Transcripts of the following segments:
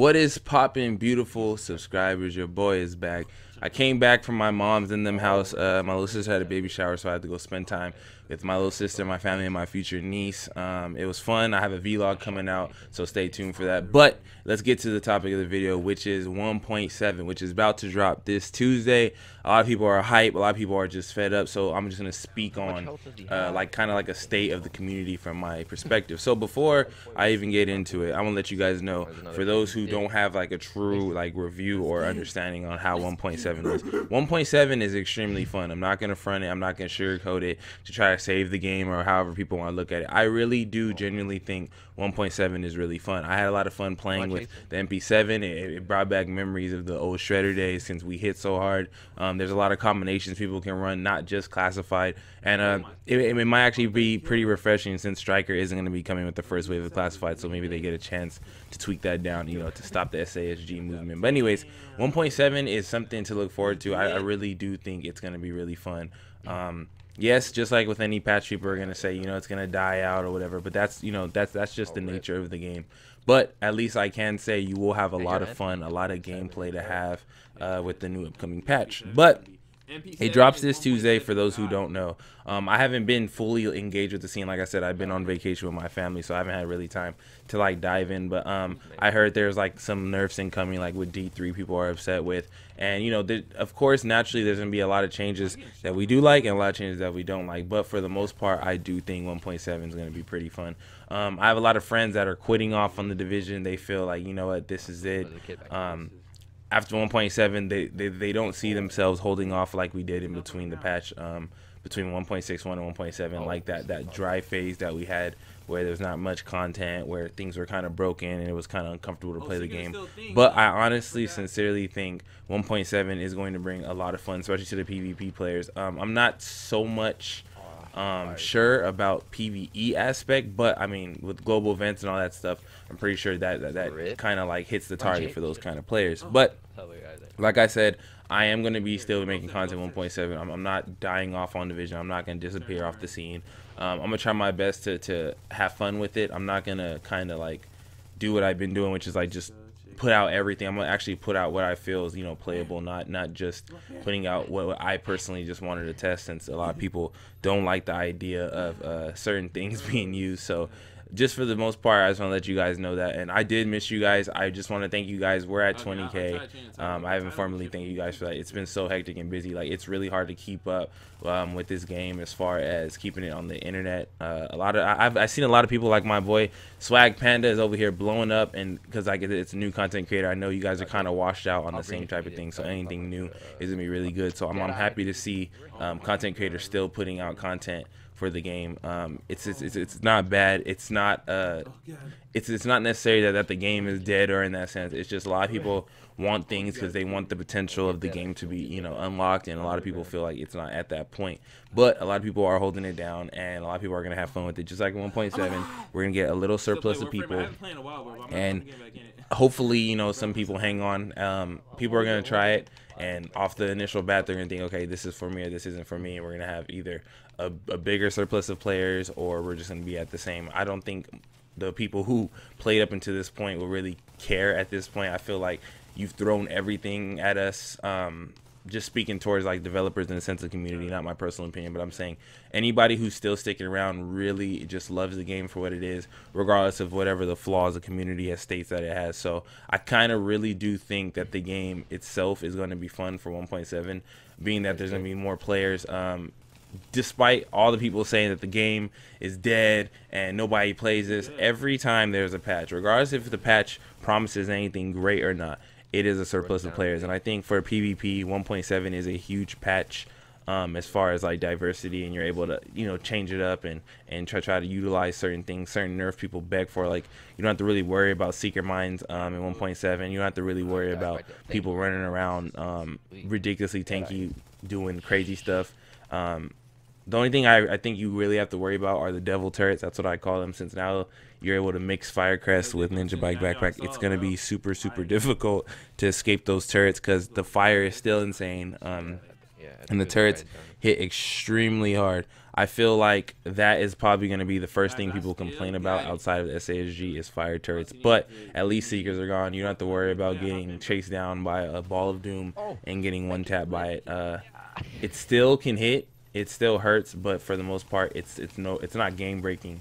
What is poppin', beautiful subscribers? Your boy is back. I came back from my mom's in them house. My little sister had a baby shower, so I had to go spend time with my little sister, my family, and my future niece. It was fun. I have a vlog coming out, so stay tuned for that. But let's get to the topic of the video, which is 1.7, which is about to drop this Tuesday. A lot of people are hype. A lot of people are just fed up. So I'm just gonna speak on kind of like a state of the community from my perspective. So before I even get into it, I want to let you guys know, for those who don't have like a true review or understanding on how 1.7 is. 1.7 is extremely fun. I'm not gonna front it. I'm not gonna sugarcoat it to try to save the game or however people want to look at it. I really do genuinely think 1.7 is really fun. I had a lot of fun playing with the MP7. It brought back memories of the old shredder days since we hit so hard. There's a lot of combinations people can run, not just classified, and it might actually be pretty refreshing since Striker isn't going to be coming with the first wave of classified, so maybe they get a chance to tweak that down, to stop the SASG movement. But anyways, 1.7 is something to look forward to. I really do think it's going to be really fun. Yes, just like with any patch, people are gonna say, it's gonna die out or whatever, but that's just the nature of the game. But at least I can say you will have a lot of fun, a lot of gameplay to have with the new upcoming patch. But it drops this Tuesday, for those who don't know. I haven't been fully engaged with the scene. Like I said, I've been on vacation with my family, so I haven't had really time to dive in. But I heard there's some nerfs incoming, with D3 people are upset with. And of course, naturally there's gonna be a lot of changes that we do like and a lot of changes that we don't like. But for the most part, I do think 1.7 is gonna be pretty fun. I have a lot of friends that are quitting off on the division. They feel like, you know what, this is it. After 1.7, they don't see themselves holding off like we did in between the patch, between 1.61 and 1.7, like that dry phase that we had where there's not much content, where things were kind of broken and it was kind of uncomfortable to play the game. But I honestly, sincerely think 1.7 is going to bring a lot of fun, especially to the PvP players. I'm not so much sure about PvE aspect, but I mean, with global events and all that stuff, I'm pretty sure that kind of hits the target for those kind of players. But like I said, I am going to be still making content 1.7. I'm not dying off on Division. I'm not going to disappear off the scene. I'm going to try my best to have fun with it. I'm not going to kind of do what I've been doing, which is just put out everything. I'm going to actually put out what I feel is, playable, not just putting out what I personally just wanted to test, since a lot of people don't like the idea of certain things being used. So just for the most part, I just want to let you guys know that. And I did miss you guys. I just want to thank you guys. We're at 20K. I haven't formally thanked you guys for that. It's been so hectic and busy. It's really hard to keep up with this game as far as keeping it on the internet. I've seen a lot of people, like my boy Swag Panda is over here blowing up, and because it's a new content creator, I know you guys are kind of washed out on the same type of thing. So anything new is gonna be really good. So I'm happy to see content creators still putting out content for the game. It's not bad. It's not it's not necessarily that the game is dead or in that sense. It's just a lot of people want things because they want the potential of the game to be unlocked, and a lot of people feel like it's not at that point. But a lot of people are holding it down, and a lot of people are gonna have fun with it. Just like 1.7, we're gonna get a little surplus of people, and hopefully some people hang on. People are gonna try it, and off the initial bat they're gonna think, okay, this is for me or this isn't for me, and we're gonna have either a bigger surplus of players, or we're just gonna be at the same. I don't think the people who played up until this point will really care at this point. I feel like you've thrown everything at us. Just speaking towards developers in the sense of community, not my personal opinion, but I'm saying anybody who's still sticking around really just loves the game for what it is, regardless of whatever the flaws the community has states that it has. So I kind of really do think that the game itself is going to be fun for 1.7, being that there's going to be more players. Despite all the people saying that the game is dead and nobody plays this, every time there's a patch, regardless if the patch promises anything great or not, it is a surplus of players. And I think for PvP, 1.7 is a huge patch as far as diversity, and you're able to change it up and try to utilize certain things, certain nerfs people beg for. You don't have to really worry about secret mines in 1.7. You don't have to really worry about people running around ridiculously tanky doing crazy stuff. The only thing I think you really have to worry about are the devil turrets. That's what I call them, since now you're able to mix Firecrest with Ninja Bike Backpack. It's going to be super difficult to escape those turrets because the fire is still insane. and the turrets hit extremely hard. I feel like that is probably going to be the first thing people complain about outside of the SASG is fire turrets. But at least Seekers are gone. You don't have to worry about getting chased down by a ball of doom and getting one tap by it. It still can hit. It still hurts, but for the most part, it's not game breaking.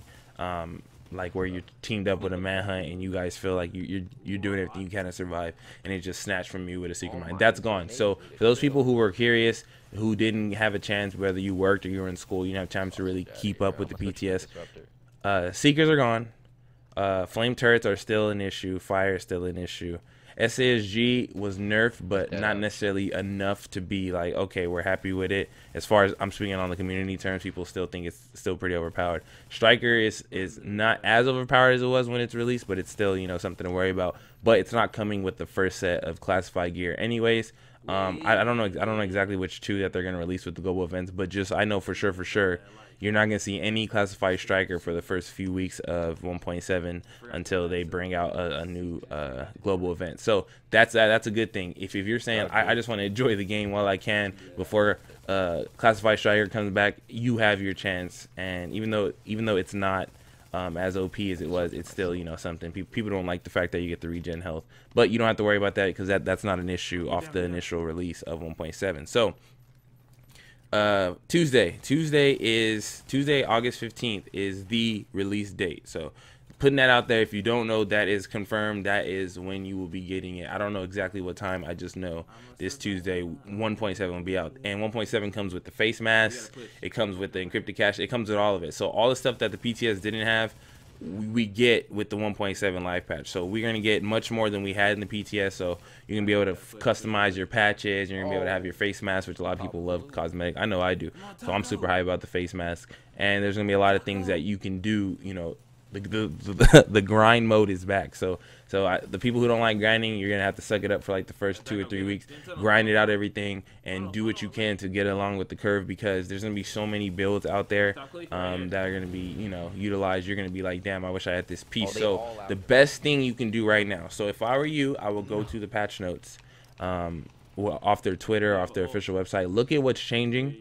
Like where you're teamed up with a manhunt and you guys feel like you're doing everything you can to survive, and it just snatched from you with a secret mine. That's gone. So for those people who were curious, who didn't have a chance, whether you worked or you were in school, you didn't have time to really keep up with the PTS. Seekers are gone. Flame turrets are still an issue. Fire is still an issue. SASG was nerfed, but not necessarily enough to be like, okay, we're happy with it. As far as I'm speaking on the community terms, people still think it's still pretty overpowered. Striker is not as overpowered as it was when it's released, but it's still, you know, something to worry about. But it's not coming with the first set of classified gear anyways. I don't know exactly which two that they're going to release with the global events, but just I know for sure you're not going to see any classified striker for the first few weeks of 1.7 until they bring out a new global event. So that's a good thing. If you're saying I just want to enjoy the game while I can before classified striker comes back, you have your chance. And even though it's not as OP as it was, it's still, you know, something. People don't like the fact that you get the regen health, but you don't have to worry about that because that's not an issue off the initial release of 1.7. So Tuesday, August 15th is the release date. So putting that out there, if you don't know, that is confirmed. That is when you will be getting it. I don't know exactly what time. I just know this Tuesday 1.7 will be out, and 1.7 comes with the face mask. It comes with the encrypted cache. It comes with all of it. So all the stuff that the PTS didn't have, we get with the 1.7 live patch. So we're going to get much more than we had in the PTS. So you're going to be able to customize your patches. You're going to be able to have your face mask, which a lot of people love cosmetic. I know I do. So I'm super hyped about the face mask. And there's going to be a lot of things that you can do, you know. The grind mode is back. So the people who don't like grinding, you're gonna have to suck it up for like the first 2 or 3 weeks, grind it out everything, and do what you can to get along with the curve, because there's gonna be so many builds out there that are gonna be, you know, utilized. You're gonna be like, damn, I wish I had this piece. So the best thing you can do right now. So if I were you, I would go to the patch notes, off their Twitter, off their official website. Look at what's changing,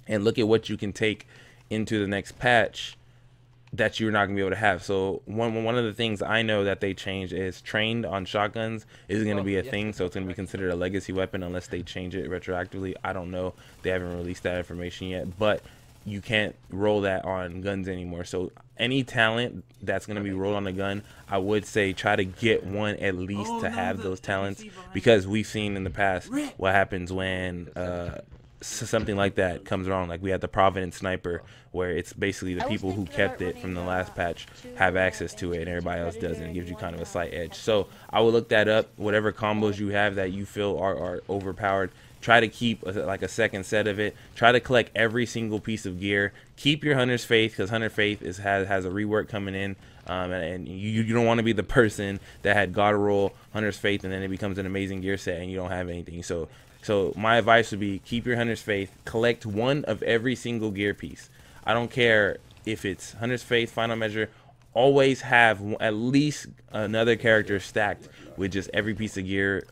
and look at what you can take into the next patch that you're not gonna be able to have. So one of the things I know that they changed is trained on shotguns is gonna be a thing. So it's gonna be considered a legacy weapon unless they change it retroactively. I don't know. They haven't released that information yet, but you can't roll that on guns anymore. So any talent that's gonna be rolled on a gun, I would say try to get one at least to have those talents, because we've seen in the past what happens when something like that comes wrong. Like we had the Providence sniper, where it's basically the people who kept it from the last patch have access to it and everybody else doesn't. It gives you kind of a slight edge. So I would look that up. Whatever combos you have that you feel are overpowered, try to keep like a second set of it. Try to collect every single piece of gear. Keep your Hunter's Faith, because Hunter Faith has a rework coming in. And you don't want to be the person that had God roll Hunter's Faith and then it becomes an amazing gear set and you don't have anything. So my advice would be keep your Hunter's Faith, collect one of every single gear piece. I don't care if it's Hunter's Faith, Final Measure, always have at least another character stacked with just every piece of gear,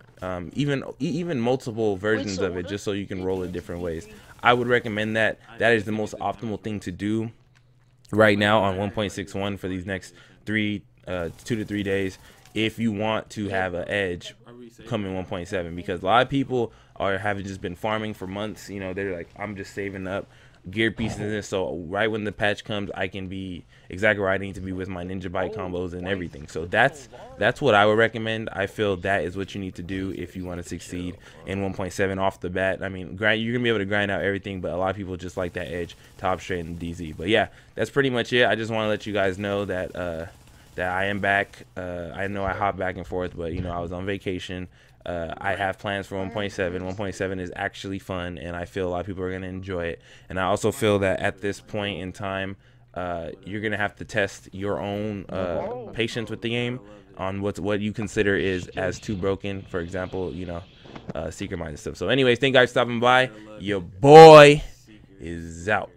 even multiple versions of it, just so you can roll it different ways. I would recommend that. That is the most optimal thing to do right now on 1.61 for these next 2 to 3 days, if you want to have an edge coming 1.7, because a lot of people having just been farming for months. You know, they're like, I'm just saving up gear pieces in this, so right when the patch comes I can be exactly where I need to be with my ninja bite combos and everything. So that's what I would recommend. I feel that is what you need to do if you want to succeed in 1.7 off the bat. I mean, you're gonna be able to grind out everything, but a lot of people just like that edge, top straight and DZ. But yeah, that's pretty much it. I just want to let you guys know that that I am back. I know I hop back and forth, but you know, I was on vacation. I have plans for 1.7. 1.7 is actually fun, and I feel a lot of people are going to enjoy it. And I also feel that at this point in time, you're going to have to test your own patience with the game on what you consider is as too broken. For example, you know, secret mind and stuff. So anyways, thank you guys for stopping by. Your boy is out.